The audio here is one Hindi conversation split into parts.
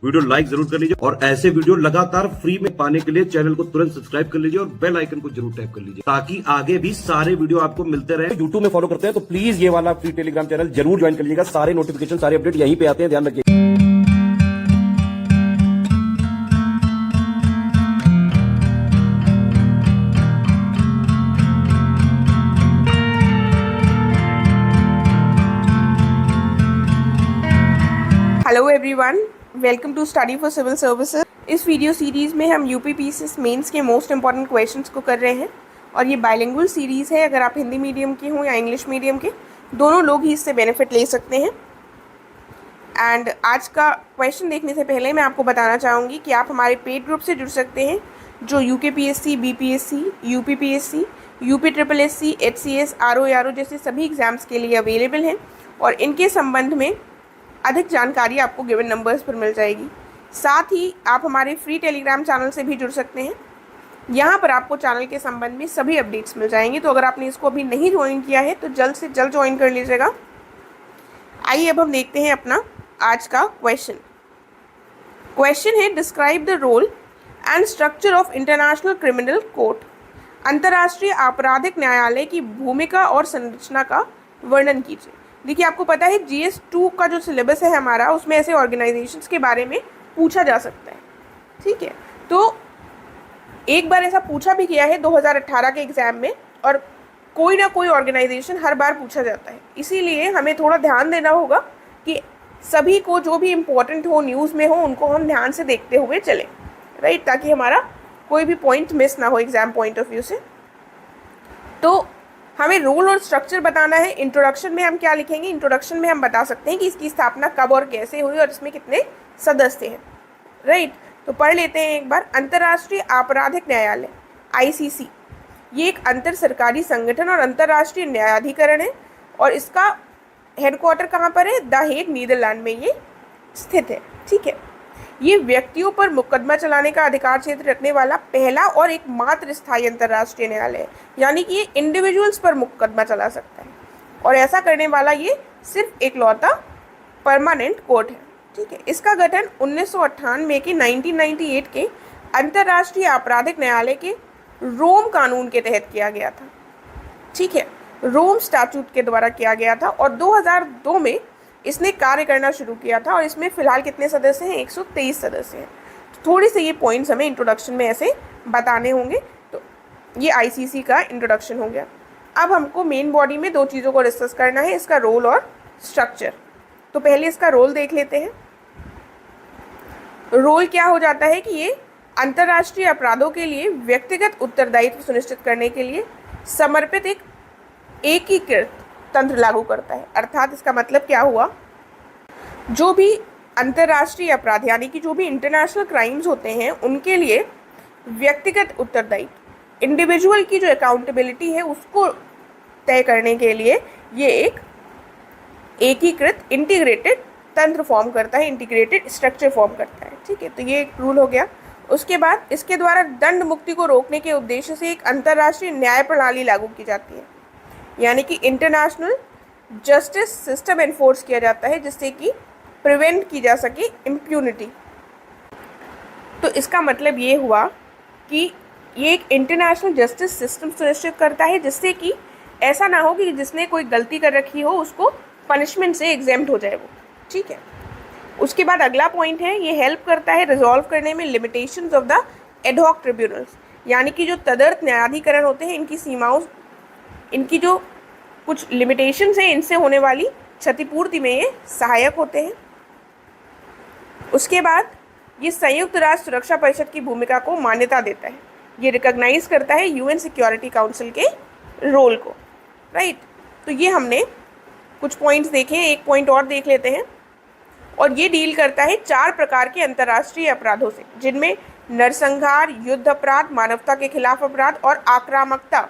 वीडियो लाइक जरूर कर लीजिए और ऐसे वीडियो लगातार फ्री में पाने के लिए चैनल को तुरंत सब्सक्राइब कर लीजिए और बेल आइकन को जरूर टैप कर लीजिए ताकि आगे भी सारे वीडियो आपको मिलते रहे। यूट्यूब में फॉलो करते हैं तो प्लीज ये वाला फ्री टेलीग्राम चैनल जरूर ज्वाइन कर लीजिएगा। सारे नोटिफिकेशन सारे अपडेट यहीं पे आते हैं, ध्यान रखिए। Hello everyone, welcome to study for civil services. इस वीडियो सीरीज़ में हम यूपीपीसीएस मेंस के मोस्ट इंपॉर्टेंट क्वेश्चंस को कर रहे हैं और ये बाइलिंगुअल सीरीज़ है। अगर आप हिंदी मीडियम के हों या इंग्लिश मीडियम के, दोनों लोग ही इससे बेनिफिट ले सकते हैं। एंड आज का क्वेश्चन देखने से पहले मैं आपको बताना चाहूँगी कि आप हमारे पेड ग्रुप से जुड़ सकते हैं जो UKPSC, BPSC, UPPSC, UPSC, HCS, RO जैसे सभी एग्ज़ाम्स के लिए अवेलेबल हैं और इनके संबंध में अधिक जानकारी आपको गिवन नंबर्स पर मिल जाएगी। साथ ही आप हमारे फ्री टेलीग्राम चैनल से भी जुड़ सकते हैं। यहाँ पर आपको चैनल के संबंध में सभी अपडेट्स मिल जाएंगे। तो अगर आपने इसको अभी नहीं ज्वाइन किया है तो जल्द से जल्द ज्वाइन कर लीजिएगा। आइए अब हम देखते हैं अपना आज का क्वेश्चन। क्वेश्चन है, describe the role and structure of international criminal court. अंतर्राष्ट्रीय आपराधिक न्यायालय की भूमिका और संरचना का वर्णन कीजिए। देखिए, आपको पता है GS2 का जो सिलेबस है हमारा, उसमें ऐसे ऑर्गेनाइजेशंस के बारे में पूछा जा सकता है। ठीक है, तो एक बार ऐसा पूछा भी गया है 2018 के एग्ज़ाम में और कोई ना कोई ऑर्गेनाइजेशन हर बार पूछा जाता है। इसीलिए हमें थोड़ा ध्यान देना होगा कि सभी को जो भी इम्पोर्टेंट हो, न्यूज़ में हो, उनको हम ध्यान से देखते हुए चलें, राइट, ताकि हमारा कोई भी पॉइंट मिस ना हो एग्ज़ाम पॉइंट ऑफ व्यू से। तो हमें रोल और स्ट्रक्चर बताना है। इंट्रोडक्शन में हम क्या लिखेंगे? इंट्रोडक्शन में हम बता सकते हैं कि इसकी स्थापना कब और कैसे हुई और इसमें कितने सदस्य हैं, राइट। तो पढ़ लेते हैं एक बार। अंतर्राष्ट्रीय आपराधिक न्यायालय ICC ये एक अंतर सरकारी संगठन और अंतर्राष्ट्रीय न्यायाधिकरण है और इसका हेडक्वार्टर कहाँ पर है? द हेग, नीदरलैंड में ये स्थित है। ठीक है, ये व्यक्तियों पर मुकदमा चलाने का अधिकार क्षेत्र रखने वाला पहला और एकमात्र स्थायी अंतर्राष्ट्रीय न्यायालय है। यानी कि ये इंडिविजुअल्स पर मुकदमा चला सकता है और ऐसा करने वाला ये सिर्फ एकलौता परमानेंट कोर्ट है। ठीक है, इसका गठन 1998 के 1998 के अंतर्राष्ट्रीय आपराधिक न्यायालय के रोम कानून के तहत किया गया था। ठीक है, रोम स्टैट्यूट के द्वारा किया गया था और 2002 में इसने कार्य करना शुरू किया था और इसमें फ़िलहाल कितने सदस्य हैं? 123 सदस्य हैं। तो थोड़ी से ये पॉइंट्स हमें इंट्रोडक्शन में ऐसे बताने होंगे। तो ये ICC का इंट्रोडक्शन हो गया। अब हमको मेन बॉडी में दो चीज़ों को डिस्कस करना है, इसका रोल और स्ट्रक्चर। तो पहले इसका रोल देख लेते हैं। रोल क्या हो जाता है कि ये अंतर्राष्ट्रीय अपराधों के लिए व्यक्तिगत उत्तरदायित्व सुनिश्चित करने के लिए समर्पित एक एकीकृत तंत्र लागू करता है। अर्थात इसका मतलब क्या हुआ? जो भी अंतर्राष्ट्रीय अपराध यानी कि जो भी इंटरनेशनल क्राइम्स होते हैं उनके लिए व्यक्तिगत उत्तरदायित्व, इंडिविजुअल की जो अकाउंटेबिलिटी है उसको तय करने के लिए ये एक एकीकृत इंटीग्रेटेड तंत्र फॉर्म करता है, इंटीग्रेटेड स्ट्रक्चर फॉर्म करता है। ठीक है, तो ये एक रूल हो गया। उसके बाद इसके द्वारा दंड मुक्ति को रोकने के उद्देश्य से एक अंतर्राष्ट्रीय न्याय प्रणाली लागू की जाती है, यानी कि इंटरनेशनल जस्टिस सिस्टम एनफोर्स किया जाता है जिससे कि प्रिवेंट की जा सके इम्प्यूनिटी। तो इसका मतलब ये हुआ कि ये एक इंटरनेशनल जस्टिस सिस्टम सुनिश्चित करता है जिससे कि ऐसा ना हो कि जिसने कोई गलती कर रखी हो उसको पनिशमेंट से एग्जेम्प्ट हो जाए वो। ठीक है, उसके बाद अगला पॉइंट है, ये हेल्प करता है रिजॉल्व करने में limitations of the ad hoc tribunals, यानी कि जो तदर्थ न्यायाधिकरण होते हैं इनकी सीमाओं, इनकी जो कुछ लिमिटेशंस हैं, इनसे होने वाली क्षतिपूर्ति में ये सहायक होते हैं। उसके बाद ये संयुक्त राष्ट्र सुरक्षा परिषद की भूमिका को मान्यता देता है, ये रिकॉग्नाइज करता है UN सिक्योरिटी काउंसिल के रोल को, राइट। तो ये हमने कुछ पॉइंट्स देखे हैं, एक पॉइंट और देख लेते हैं। और ये डील करता है 4 प्रकार के अंतर्राष्ट्रीय अपराधों से, जिनमें नरसंहार, युद्ध अपराध, मानवता के खिलाफ अपराध और आक्रामकता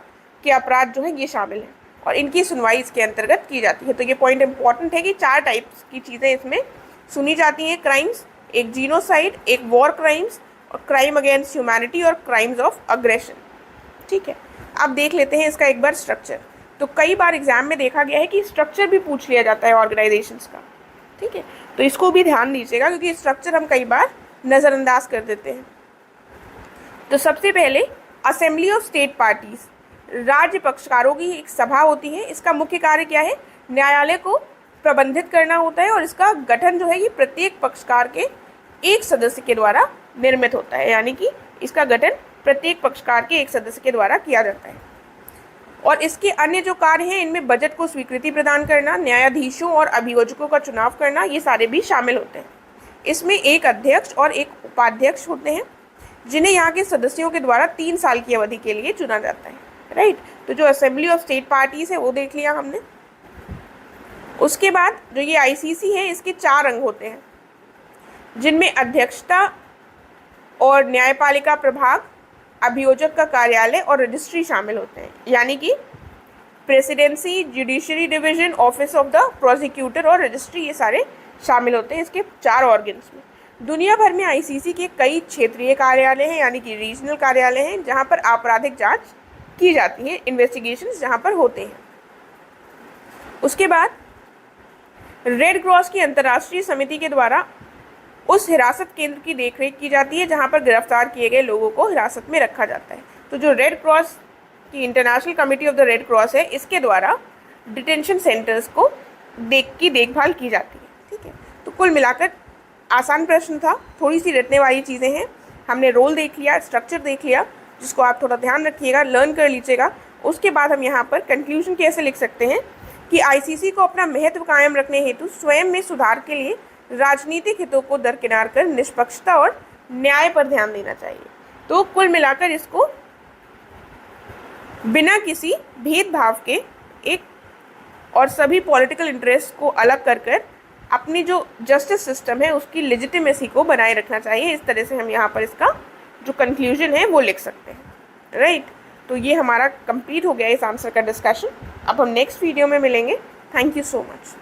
के अपराध जो हैं ये शामिल हैं और इनकी सुनवाई इसके अंतर्गत की जाती है। तो ये पॉइंट इंपॉर्टेंट है कि 4 टाइप्स की चीज़ें इसमें सुनी जाती हैं क्राइम्स, एक जीनोसाइड, एक वॉर क्राइम्स और क्राइम अगेंस्ट ह्यूमैनिटी और क्राइम्स ऑफ अग्रेशन। ठीक है, अब देख लेते हैं इसका एक बार स्ट्रक्चर। तो कई बार एग्जाम में देखा गया है कि स्ट्रक्चर भी पूछ लिया जाता है ऑर्गेनाइजेशंस का। ठीक है, तो इसको भी ध्यान दीजिएगा क्योंकि स्ट्रक्चर हम कई बार नज़रअंदाज कर देते हैं। तो सबसे पहले असेंबली ऑफ स्टेट पार्टीज, राज्य पक्षकारों की एक सभा होती है। इसका मुख्य कार्य क्या है? न्यायालय को प्रबंधित करना होता है और इसका गठन जो है ये प्रत्येक पक्षकार के एक सदस्य के द्वारा निर्मित होता है, यानी कि इसका गठन प्रत्येक पक्षकार के एक सदस्य के द्वारा किया जाता है। और इसके अन्य जो कार्य हैं इनमें बजट को स्वीकृति प्रदान करना, न्यायाधीशों और अभियोजकों का चुनाव करना, ये सारे भी शामिल होते हैं। इसमें एक अध्यक्ष और एक उपाध्यक्ष होते हैं जिन्हें यहाँ के सदस्यों के द्वारा 3 साल की अवधि के लिए चुना जाता है, राइट। तो जो असेंबली ऑफ स्टेट पार्टीज है वो देख लिया हमने। उसके बाद जो ये आईसीसी है इसके 4 अंग होते हैं जिनमें अध्यक्षता और न्यायपालिका प्रभाग, अभियोजक का कार्यालय और रजिस्ट्री शामिल होते हैं, यानी कि presidency, judiciary division, office of the prosecutor और रजिस्ट्री, ये सारे शामिल होते हैं इसके 4 ऑर्गन्स में। दुनिया भर में आईसीसी के कई क्षेत्रीय कार्यालय हैं, यानी कि रीजनल कार्यालय हैं जहां पर आपराधिक जांच की जाती है, इन्वेस्टिगेशंस जहां पर होते हैं। उसके बाद रेड क्रॉस की अंतर्राष्ट्रीय समिति के द्वारा उस हिरासत केंद्र की देखरेख की जाती है जहां पर गिरफ्तार किए गए लोगों को हिरासत में रखा जाता है। तो जो रेड क्रॉस की international committee of the red cross है इसके द्वारा डिटेंशन सेंटर्स को देखभाल की जाती है, ठीक है। तो कुल मिलाकर आसान प्रश्न था, थोड़ी सी रटने वाली चीज़ें हैं। हमने रोल देख लिया, स्ट्रक्चर देख लिया, जिसको आप थोड़ा ध्यान रखिएगा, लर्न कर लीजिएगा। उसके बाद हम यहाँ पर कंक्लूजन कैसे लिख सकते हैं कि आईसीसी को अपना महत्व कायम रखने हेतु स्वयं में सुधार के लिए राजनीतिक हितों को दरकिनार कर निष्पक्षता और न्याय पर ध्यान देना चाहिए। तो कुल मिलाकर इसको बिना किसी भेदभाव के एक और सभी पॉलिटिकल इंटरेस्ट को अलग कर अपनी जो जस्टिस सिस्टम है उसकी लेजिटिमेसी को बनाए रखना चाहिए। इस तरह से हम यहाँ पर इसका जो कंक्लूजन है वो लिख सकते हैं, राइट। तो ये हमारा कंप्लीट हो गया इस आंसर का डिस्कशन। अब हम नेक्स्ट वीडियो में मिलेंगे। Thank you so much.